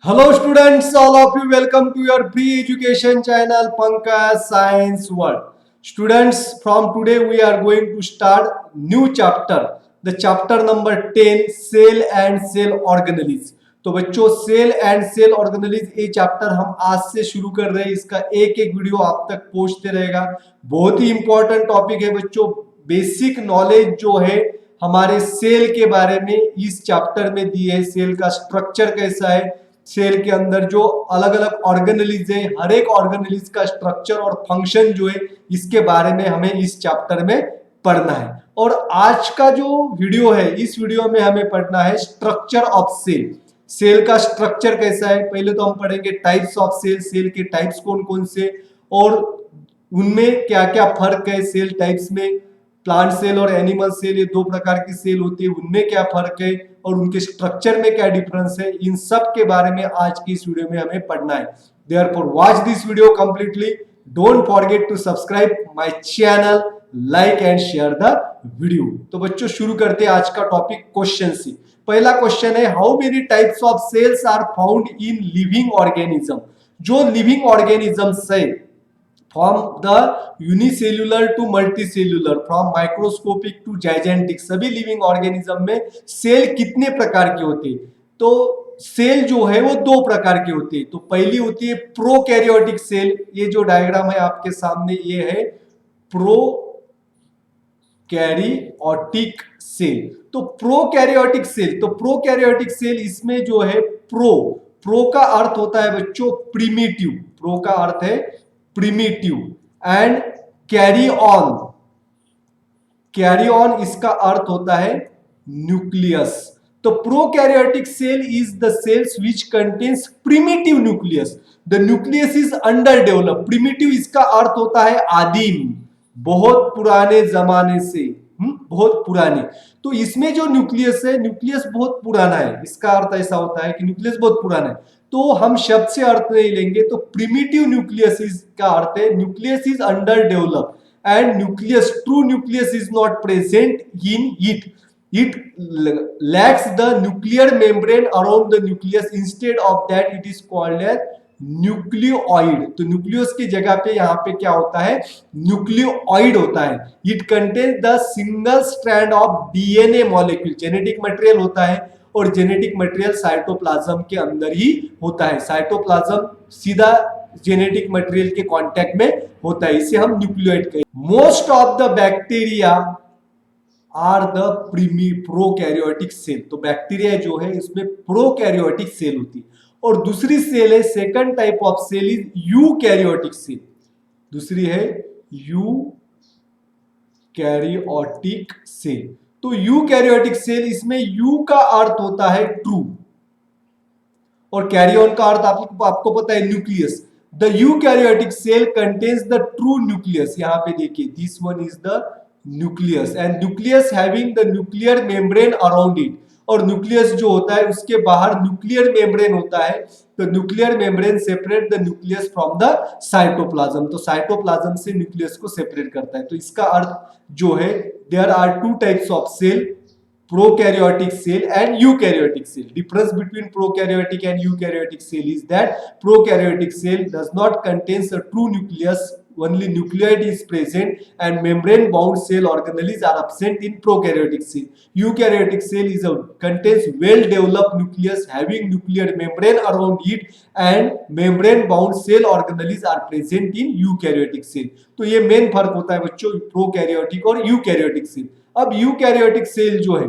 Hello students, all of you welcome to your free education channel Pankaj Science World. Students, from today we are going to start new chapter. The chapter number 10 cell and cell organelles. तो बच्चों cell and cell organelles ये chapter हम आज से शुरू कर रहे हैं। इसका एक एक वीडियो आप तक पहुंचते रहेगा। बहुत ही इंपॉर्टेंट टॉपिक है बच्चों। बेसिक नॉलेज जो है हमारे सेल के बारे में इस चैप्टर में दी है। सेल का स्ट्रक्चर कैसा है, सेल के अंदर जो अलग अलग ऑर्गेनेलिज है, हर एक ऑर्गेनेलिज का स्ट्रक्चर और फंक्शन जो है इसके बारे में हमें इस चैप्टर में पढ़ना है। और आज का जो वीडियो है, इस वीडियो में हमें पढ़ना है स्ट्रक्चर ऑफ सेल। सेल का स्ट्रक्चर कैसा है, पहले तो हम पढ़ेंगे टाइप्स ऑफ सेल, सेल के टाइप्स कौन कौन से और उनमें क्या क्या फर्क है। सेल टाइप्स में प्लांट सेल और एनिमल सेल, ये दो प्रकार की सेल होती है, उनमें क्या फर्क है और उनके स्ट्रक्चर में क्या डिफरेंस है, इन सब के बारे में आज की इस वीडियो में हमें पढ़ना है। Therefore watch this video completely. Don't forget to subscribe my channel, like and share the video. तो बच्चों शुरू करते हैं आज का टॉपिक क्वेश्चन से। पहला क्वेश्चन है, how many types of cells are found in living organism. जो लिविंग ऑर्गेनिजम्स है, from the unicellular to multicellular, from microscopic to gigantic, सभी लिविंग ऑर्गेनिज्म में सेल कितने प्रकार के होते हैं। तो सेल जो है वो दो प्रकार के होते हैं। तो पहली होती है प्रोकैरियोटिक सेल। ये जो डायग्राम है आपके सामने, ये है प्रोकैरियोटिक सेल। तो प्रोकैरियोटिक सेल, तो प्रोकैरियोटिक सेल इसमें जो है प्रो का अर्थ होता है बच्चों प्रिमिटिव, प्रो का अर्थ है प्रिमिटिव एंड कैरी ऑन इसका अर्थ होता है न्यूक्लियस। तो prokaryotic cell is the cells which contains primitive nucleus. The nucleus is under develop. Primitive इसका अर्थ होता है आदिम, बहुत पुराने जमाने से, बहुत पुराने। तो इसमें जो न्यूक्लियस है, न्यूक्लियस बहुत पुराना है, इसका अर्थ ऐसा होता है कि न्यूक्लियस बहुत पुराना है। तो हम शब्द से अर्थ नहीं लेंगे, तो प्रिमिटिव न्यूक्लियस का अर्थ है nucleus is under develop and nucleus, true nucleus is not present in it lacks the nuclear membrane around the nucleus, instead of that it is called as nucleoid. तो न्यूक्लियस की जगह पे यहाँ पे क्या होता है, न्यूक्लियोइड होता है। It contains the single strand of DNA molecule, genetic material होता है और जेनेटिक मटेरियल साइटोप्लाज्म के अंदर ही होता है। साइटोप्लाज्म सीधा जेनेटिक मटेरियल के कांटेक्ट में होता है, इसे हम न्यूक्लियोइड कहते हैं। Most of the bacteria are the prokaryotic cell. तो बैक्टीरिया जो है इसमें प्रोकैरियोटिक सेल होती है। और दूसरी सेल है, second type of cell is eukaryotic cell. दूसरी है यूकैरियोटिक सेल। तो यूकैरियोटिक सेल, इसमें यू का अर्थ होता है ट्रू और कैरियन का अर्थ आपको पता है nucleus. The eukaryotic cell contains the true nucleus. यहां पे देखिए, this one is the nucleus and nucleus having the nuclear membrane around it. और न्यूक्लियस जो होता है उसके बाहर न्यूक्लियर मेम्ब्रेन होता है। तो nuclear membrane separate the nucleus from the cytoplasm. तो साइटोप्लाज्म से न्यूक्लियस को सेपरेट करता है। तो इसका अर्थ जो है, there are two types of cell, prokaryotic cell and eukaryotic cell. Difference between prokaryotic and eukaryotic cell is that prokaryotic cell does not contains a true nucleus, only nucleoid is present and membrane bound cell organelles are absent in prokaryotic cell. Eukaryotic cell is contains well developed nucleus having nuclear membrane around it and membrane bound cell organelles are present in eukaryotic cell. तो ये main फर्क होता है बच्चों prokaryotic और eukaryotic cell. अब eukaryotic cell जो है,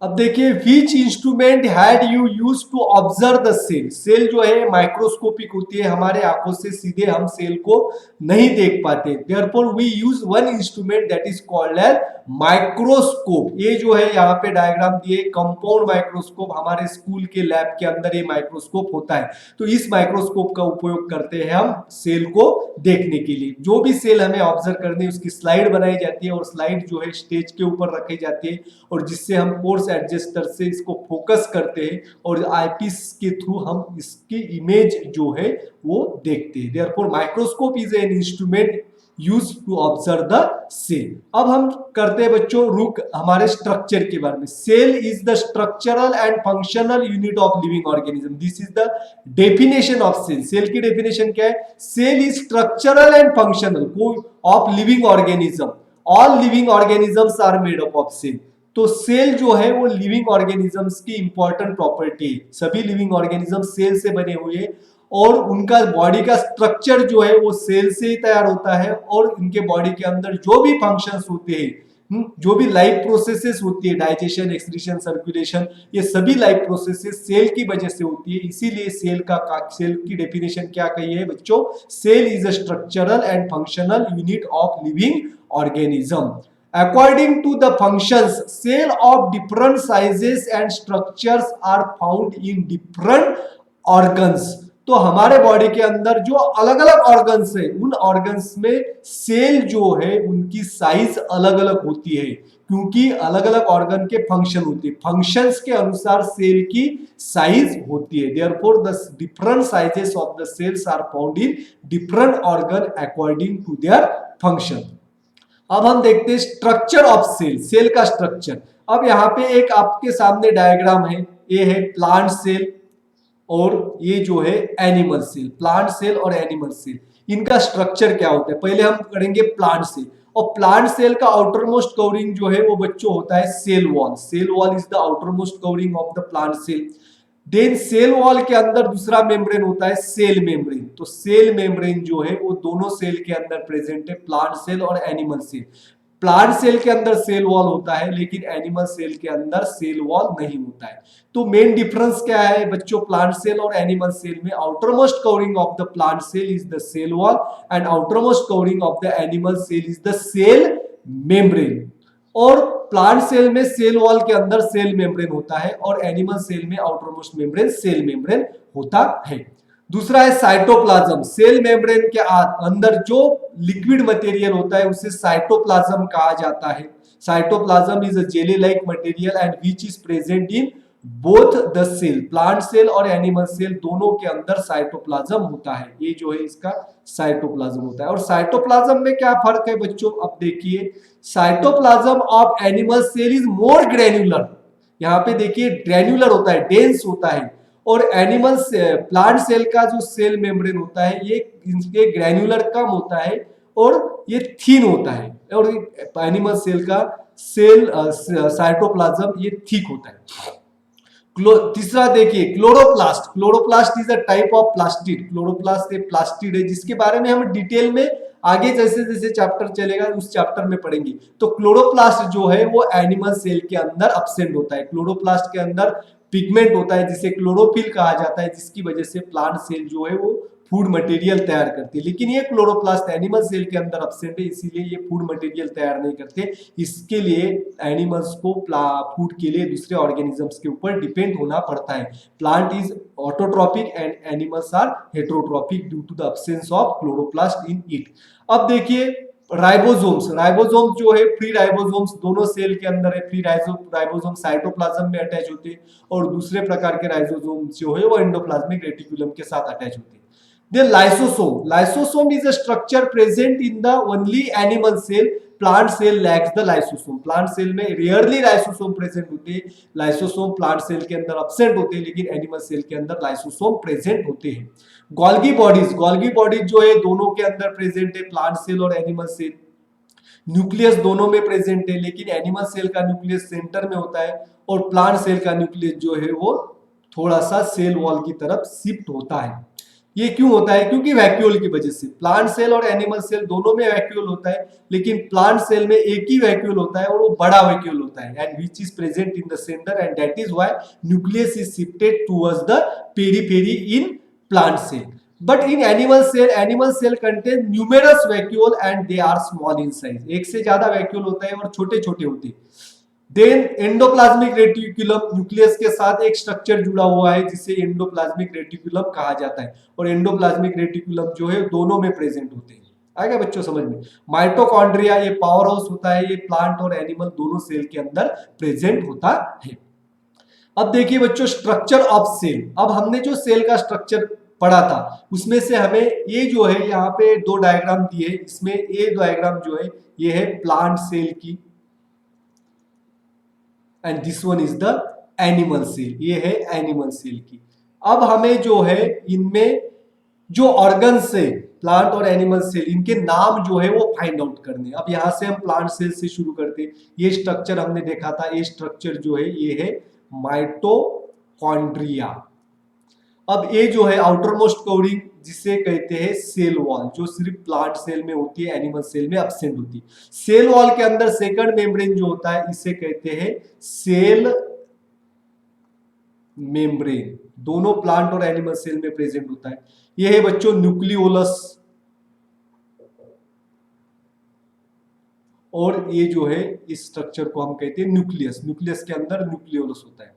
अब देखिए, which instrument had you use to observe the cell. Cell जो है माइक्रोस्कोपिक होती है, हमारे आंखों से सीधे हम सेल को नहीं देख पाते। Therefore we use one instrument that is called as microscope. ये जो है यहाँ पे डायग्राम दिए, कंपाउंड माइक्रोस्कोप। हमारे स्कूल के लैब के अंदर ये माइक्रोस्कोप होता है। तो इस माइक्रोस्कोप का उपयोग करते हैं हम सेल को देखने के लिए। जो भी सेल हमें ऑब्जर्व करनी है उसकी स्लाइड बनाई जाती है और स्लाइड जो है स्टेज के ऊपर रखी जाती है और जिससे हम कोर्स एडजस्टर से इसको फोकस करते हैं और आईपीस के थ्रू हम इसकी इमेज जो है वो देखते हैं। Therefore microscope is an instrument use to observe the cell. अब हम करते हैं बच्चों रुक हमारे स्ट्रक्चर के बारे में। Cell is the structural and functional unit of living organism. This is the definition of cell. Cell की डेफिनेशन क्या है? Cell is structural and functional of living organism. All living organisms are made up of cell. तो cell जो है वो living organisms की important property है। सभी लिविंग ऑर्गेनिज्म सेल से बने हुए हैं और उनका बॉडी का स्ट्रक्चर जो है वो सेल से ही तैयार होता है और इनके बॉडी के अंदर जो भी फंक्शंस होते हैं, जो भी लाइफ प्रोसेसेस होती है, डाइजेशन, एक्सक्रीशन, सर्कुलेशन, ये सभी लाइफ प्रोसेसेस सेल की वजह से होती है। इसीलिए सेल की डेफिनेशन क्या कही है बच्चों? Cell is a structural and functional unit of living organism. According to the functions, cell of different sizes and structures are found in different organs. तो हमारे बॉडी के अंदर जो अलग अलग ऑर्गन्स है, उन ऑर्गन्स में सेल जो है उनकी साइज अलग अलग होती है, क्योंकि अलग अलग ऑर्गन के फंक्शन होते हैं। फंक्शंस के अनुसार सेल की साइज होती है। Therefore, the different sizes of the cells are found in different organ according to their function. अब हम देखते हैं स्ट्रक्चर ऑफ सेल। सेल का स्ट्रक्चर। अब यहाँ पे एक आपके सामने डायग्राम है। ये है प्लांट सेल और ये जो है एनिमल सेल। प्लांट सेल और एनिमल सेल, इनका स्ट्रक्चर क्या होता है? पहले हम करेंगे प्लांट सेल। और प्लांट सेल का आउटर मोस्ट कवरिंग जो है वो बच्चों होता है cell wall. Cell wall is the outer most covering of the plant cell. Then cell wall के अंदर दूसरा मेम्ब्रेन होता है सेल मेम्ब्रेन। तो सेल मेम्ब्रेन जो है वो दोनों सेल के अंदर प्रेजेंट है, प्लांट सेल और एनिमल सेल। प्लांट सेल के अंदर सेल वॉल होता है लेकिन एनिमल सेल के अंदर सेल वॉल नहीं होता है। तो मेन डिफरेंस क्या है बच्चों प्लांट सेल और एनिमल सेल में? Outer most covering of the plant cell is the cell wall and outer most covering of the animal cell is the cell membrane. और प्लांट सेल में cell wall के अंदर cell membrane होता है और animal cell में outer most membrane cell membrane होता है। दूसरा है साइटोप्लाज्म। सेल मेम्ब्रेन के अंदर जो लिक्विड मटेरियल होता है उसे साइटोप्लाज्म कहा जाता है। Cytoplasm is a jelly like material and which is present in both the cell. Plant cell और एनिमल सेल दोनों के अंदर साइटोप्लाज्म होता है। ये जो है इसका साइटोप्लाज्म होता है। और साइटोप्लाज्म में क्या फर्क है बच्चों? अब देखिए, cytoplasm of animal cell is more granular. यहाँ पे देखिए ग्रेन्युलर होता है, डेंस होता है। और एनिमल प्लांट सेल का जो सेल मेम्ब्रेन होता है ये इसके ग्रेन्युलर कम होता है और ये थीन होता है। और एनिमल सेल का सेल साइटोप्लाज्म ये थिक होता है। तीसरा देखिए chloroplast. Chloroplast is a type of plastid. Chloroplast एक प्लास्टिड है जिसके बारे में हम डिटेल में आगे जैसे जैसे चैप्टर चलेगा उस चैप्टर में पढ़ेंगे। तो क्लोरोप्लास्ट जो है वो एनिमल सेल के अंदर अब्सेंट होता है। क्लोरोप्लास्ट के अंदर पिगमेंट होता है जिसे क्लोरोफिल कहा जाता है, जिसकी वजह से प्लांट सेल जो है वो फूड मटेरियल तैयार करती है। लेकिन ये क्लोरोप्लास्ट एनिमल सेल के अंदर अब्सेंट है, इसीलिए ये फूड मटेरियल तैयार नहीं करते। इसके लिए एनिमल्स को फूड के लिए दूसरे ऑर्गेनिजम्स के ऊपर डिपेंड होना पड़ता है। Plant is autotrophic and animals are heterotrophic due to the absence of chloroplast in it. अब देखिए राइबोसोम्स। राइबोसोम्स जो है फ्री राइबोसोम्स दोनों सेल के अंदर है। फ्री राइबोसोम साइटोप्लाज्म में अटैच होते हैं और दूसरे प्रकार के राइबोसोम्स जो है वो एंडोप्लाज्मिक रेटिकुलम के साथ अटैच होते हैं। Then lysosome. Lysosome is a structure present in the only animal cell. Plant cell lacks the lysosome. Plant cell में rarely lysosome present होते हैं। Lysosome plant cell के अंदर absent होते हैं लेकिन animal cell के अंदर lysosome present होते हैं। Golgi bodies. Golgi bodies जो है दोनों के अंदर present है, plant cell और animal cell। न्यूक्लियस दोनों में प्रेजेंट है लेकिन एनिमल सेल का न्यूक्लियस सेंटर में होता है और प्लांट सेल का न्यूक्लियस जो है वो थोड़ा सा सेल वॉल की तरफ शिफ्ट होता है। ये क्यों होता है? क्योंकि वैक्यूल की वजह से। प्लांट सेल और एनिमल सेल दोनों में वैक्यूल होता है लेकिन प्लांट सेल में एक ही वैक्यूल होता है और वो बड़ा वैक्यूल होता है and which is present in the centre and that is why nucleus is shifted towards the periphery in plant cell. But in animal cell contain numerous vacuole and they are small in size. एक से ज्यादा vacuole होता है और छोटे छोटे होते हैं। देन एंडोप्लाज्मिक रेटिकुलम, न्यूक्लियस के साथ एक स्ट्रक्चर जुड़ा हुआ है जिसे एंडोप्लाज्मिक रेटिकुलम कहा जाता है और एंडोप्लाज्मिक रेटिकुलम जो है दोनों में प्रेजेंट होते हैं। आएगा बच्चों समझ में? माइटोकॉन्ड्रिया ये पावर हाउस होता है, ये प्लांट और एनिमल दोनों सेल के अंदर प्रेजेंट होता है। अब देखिए बच्चों स्ट्रक्चर ऑफ सेल। अब हमने जो सेल का स्ट्रक्चर पढ़ा था, उसमें से हमें ये जो है यहाँ पे दो डायग्राम दिए हैं, इसमें ये डायग्राम जो है ये है प्लांट सेल की and this one is the animal cell, ये है एनिमल सेल की। अब हमें जो है इनमें जो ऑर्गन्स है प्लांट और एनिमल सेल, इनके नाम जो है वो फाइंड आउट करने। अब यहां से हम प्लांट सेल से शुरू करते हैं। ये स्ट्रक्चर हमने देखा था, ये स्ट्रक्चर जो है ये है माइटोकॉन्ड्रिया। अब ये जो है आउटर मोस्ट कवरिंग जिसे कहते हैं सेल वॉल, जो सिर्फ प्लांट सेल में होती है, एनिमल सेल में एब्सेंट होती है। सेल वॉल के अंदर सेकंड मेम्ब्रेन जो होता है इसे कहते हैं सेल मेम्ब्रेन, दोनों प्लांट और एनिमल सेल में प्रेजेंट होता है। यह है बच्चों न्यूक्लियोलस, और ये जो है इस स्ट्रक्चर को हम कहते हैं न्यूक्लियस, न्यूक्लियस के अंदर न्यूक्लियोलस होता है।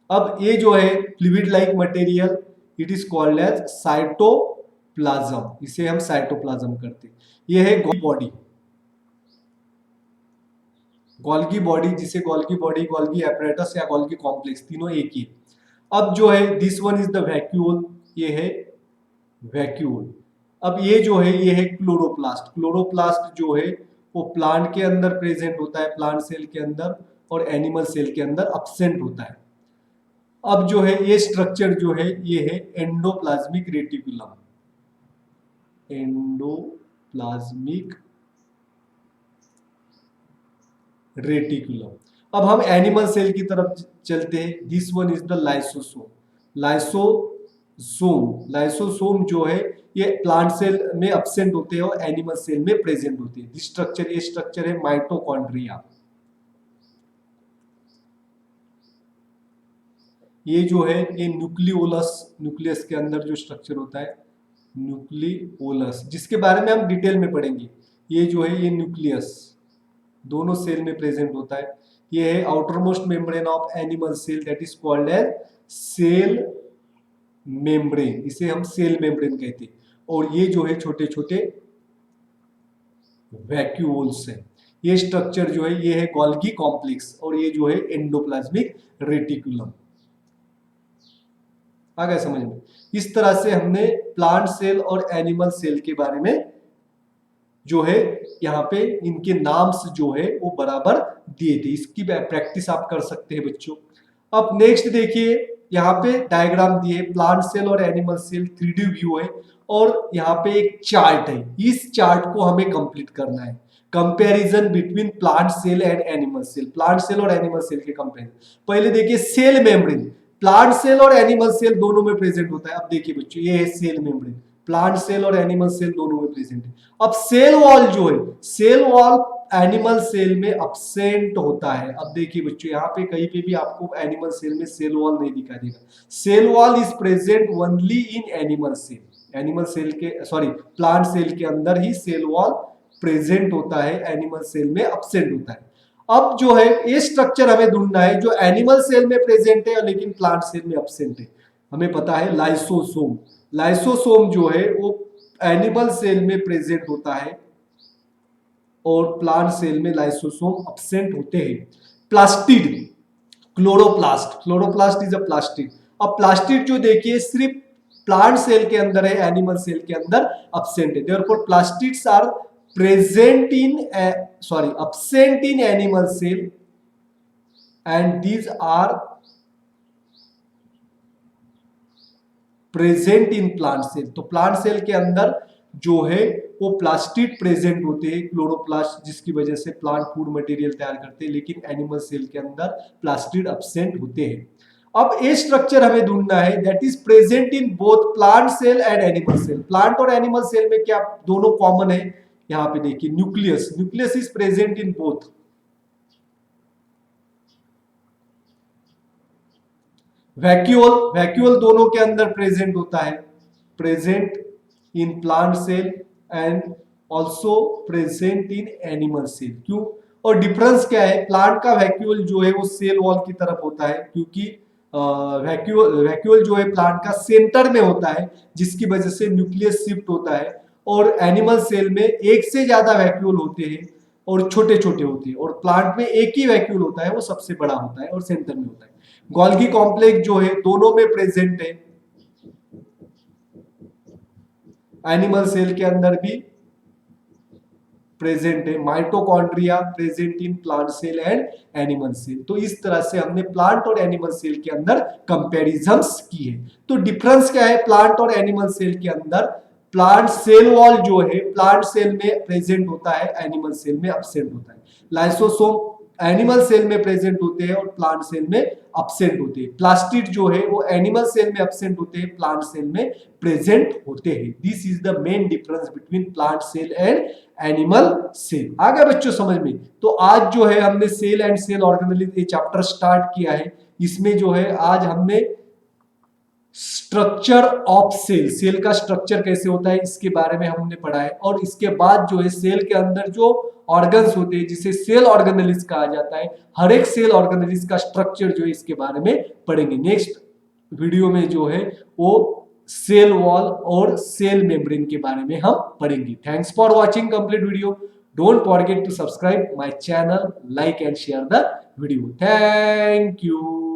अब ये जो है fluid like material, it is called as cytoplasm, इसे हम साइटोप्लाज्म करते हैं। ये है बॉडी, गोल्गी बॉडी, जिसे गोल्गी बॉडी, गोल्गी एपरेटस या गोल्गी कॉम्प्लेक्स, तीनों एक ही। अब जो है this one is the vacuole, ये है वैक्यूल। अब ये जो है ये है क्लोरोप्लास्ट, क्लोरोप्लास्ट जो है वो प्लांट के अंदर प्रेजेंट होता है, प्लांट सेल के अंदर, और एनिमल सेल के अंदर एब्सेंट होता है। अब जो है ये स्ट्रक्चर जो है ये है एंडोप्लाज्मिक रेटिकुलम, एंडोप्लाज्मिक रेटिकुलम। अब हम एनिमल सेल की तरफ चलते हैं। This one is the lysosome, lysosome, lysosome जो है ये प्लांट सेल में एब्सेंट होते हैं और एनिमल सेल में प्रेजेंट होते हैं। दिस स्ट्रक्चर, ये स्ट्रक्चर है माइटोकॉन्ड्रिया। ये जो है ये न्यूक्लियोलस, न्यूक्लियस के अंदर जो स्ट्रक्चर होता है न्यूक्लियोलस, जिसके बारे में हम डिटेल में पढ़ेंगे। ये जो है ये न्यूक्लियस दोनों सेल में प्रेजेंट होता है। ये है outer most membrane of animal cell, that is called as cell membrane, इसे हम सेल मेम्ब्रेन कहते हैं। और ये जो है छोटे छोटे वैक्यूल्स हैं। ये स्ट्रक्चर जो है ये है गोल्गी कॉम्प्लेक्स, और ये जो है एंडोप्लाज्मिक रेटिकुलम। आ गया समझ में? इस तरह से हमने प्लांट सेल और एनिमल सेल के बारे में जो है यहाँ पे इनके नाम्स जो है वो बराबर दिए थे। इसकी प्रैक्टिस आप कर सकते हैं बच्चों। अब नेक्स्ट देखिए, यहाँ पे डायग्राम दिए, प्लांट सेल और एनिमल सेल 3D व्यू है, और यहाँ पे एक चार्ट है। इस चार्ट को हमें कंप्लीट करना है। Comparison between plant cell and animal cell, plant cell और एनिमल सेल के कंपैरिजन। पहले देखिए सेल मेम्ब्रेन, प्लांट सेल और एनिमल सेल दोनों में प्रेजेंट होता है। अब देखिए बच्चों ये है सेल मेम्ब्रेन, प्लांट सेल और एनिमल सेल दोनों में प्रेजेंट है। अब सेल वॉल जो है, सेल वॉल एनिमल सेल में एब्सेंट होता है। अब देखिए बच्चों यहाँ पे कहीं पे भी आपको एनिमल सेल में सेल वॉल नहीं दिखाई देगा। Cell wall is present only in animal cell, animal cell के सॉरी प्लांट सेल के अंदर ही सेल वॉल प्रेजेंट होता है, एनिमल सेल में एब्सेंट होता है। अब जो है ये स्ट्रक्चर हमें ढूंढना है जो एनिमल सेल में प्रेजेंट है लेकिन प्लांट सेल में एब्सेंट है। हमें पता है लाइसोसोम, लाइसोसोम जो है वो एनिमल सेल में प्रेजेंट होता है और प्लांट सेल में लाइसोसोम एब्सेंट होते हैं। Plastid, chloroplast, chloroplast is a plastid. अब प्लास्टिड जो देखिए सिर्फ प्लांट सेल के अंदर है, एनिमल सेल के अंदर एब्सेंट है। Therefore plastids are present in absent in animal cell and these are present in plant cell। तो प्लांट सेल के अंदर जो है वो प्लास्टिड प्रेजेंट होते हैं, क्लोरोप्लास्ट, जिसकी वजह से प्लांट फूड मटेरियल तैयार करते हैं, लेकिन एनिमल सेल के अंदर प्लास्टिड एब्सेंट होते हैं। अब ये स्ट्रक्चर हमें ढूंढना है that is present in both plant cell and animal cell. प्लांट और एनिमल सेल में क्या दोनों कॉमन है? यहां पे देखिए nucleus, nucleus is present in both. Vacuole, vacuole दोनों के अंदर प्रेजेंट होता है, present in plant cell and also present in animal cell. क्यों? और डिफरेंस क्या है? प्लांट का वैक्यूल जो है वो सेल वॉल की तरफ होता है, क्योंकि वैक्यूल जो है प्लांट का सेंटर में होता है, जिसकी वजह से न्यूक्लियस शिफ्ट होता है। और एनिमल सेल में एक से ज्यादा वैक्यूल होते हैं और छोटे छोटे होते हैं, और प्लांट में एक ही वैक्यूल होता है, वो सबसे बड़ा होता है और सेंटर में होता है। गोल्गी कॉम्प्लेक्स जो है दोनों में प्रेजेंट है, एनिमल सेल के अंदर भी प्रेजेंट है, mitochondria present in plant cell and animal cell. तो इस तरह से हमने प्लांट और एनिमल सेल के अंदर कंपैरिजंस की है। तो डिफरेंस क्या है प्लांट और एनिमल सेल के अंदर? प्लांट सेल वॉल जो है प्लांट सेल में प्रेजेंट होता है, एनिमल सेल में अब्सेंट होता है। लाइसोसोम एनिमल सेल में प्रेजेंट होते हैं और प्लांट सेल में अब्सेंट होते हैं। प्लास्टिड जो है वो एनिमल सेल में अब्सेंट होते हैं, प्लांट सेल में प्रेजेंट होते हैं। This is the main difference between plant cell and animal cell. आ गया बच्चों समझ में? तो आज जो है हमने सेल एंड सेल ऑर्गेनेलिज्म ये चैप्टर स्टार्ट किया है। इसमें जो है आज हमने स्ट्रक्चर ऑफ सेल, सेल का स्ट्रक्चर कैसे होता है इसके बारे में हमने पढ़ा है। और इसके बाद जो है सेल के अंदर जो ऑर्गन्स होते हैं जिसे सेल ऑर्गेनेलिज्म कहा जाता है, हर एक सेल ऑर्गेनेलिज्म का स्ट्रक्चर जो है इसके बारे में पढ़ेंगे। नेक्स्ट वीडियो में जो है वो सेल वॉल और सेल मेम्ब्रेन के बारे में हम पढ़ेंगे। Thanks for watching complete video. Don't forget to subscribe my channel, like and share the video. Thank you.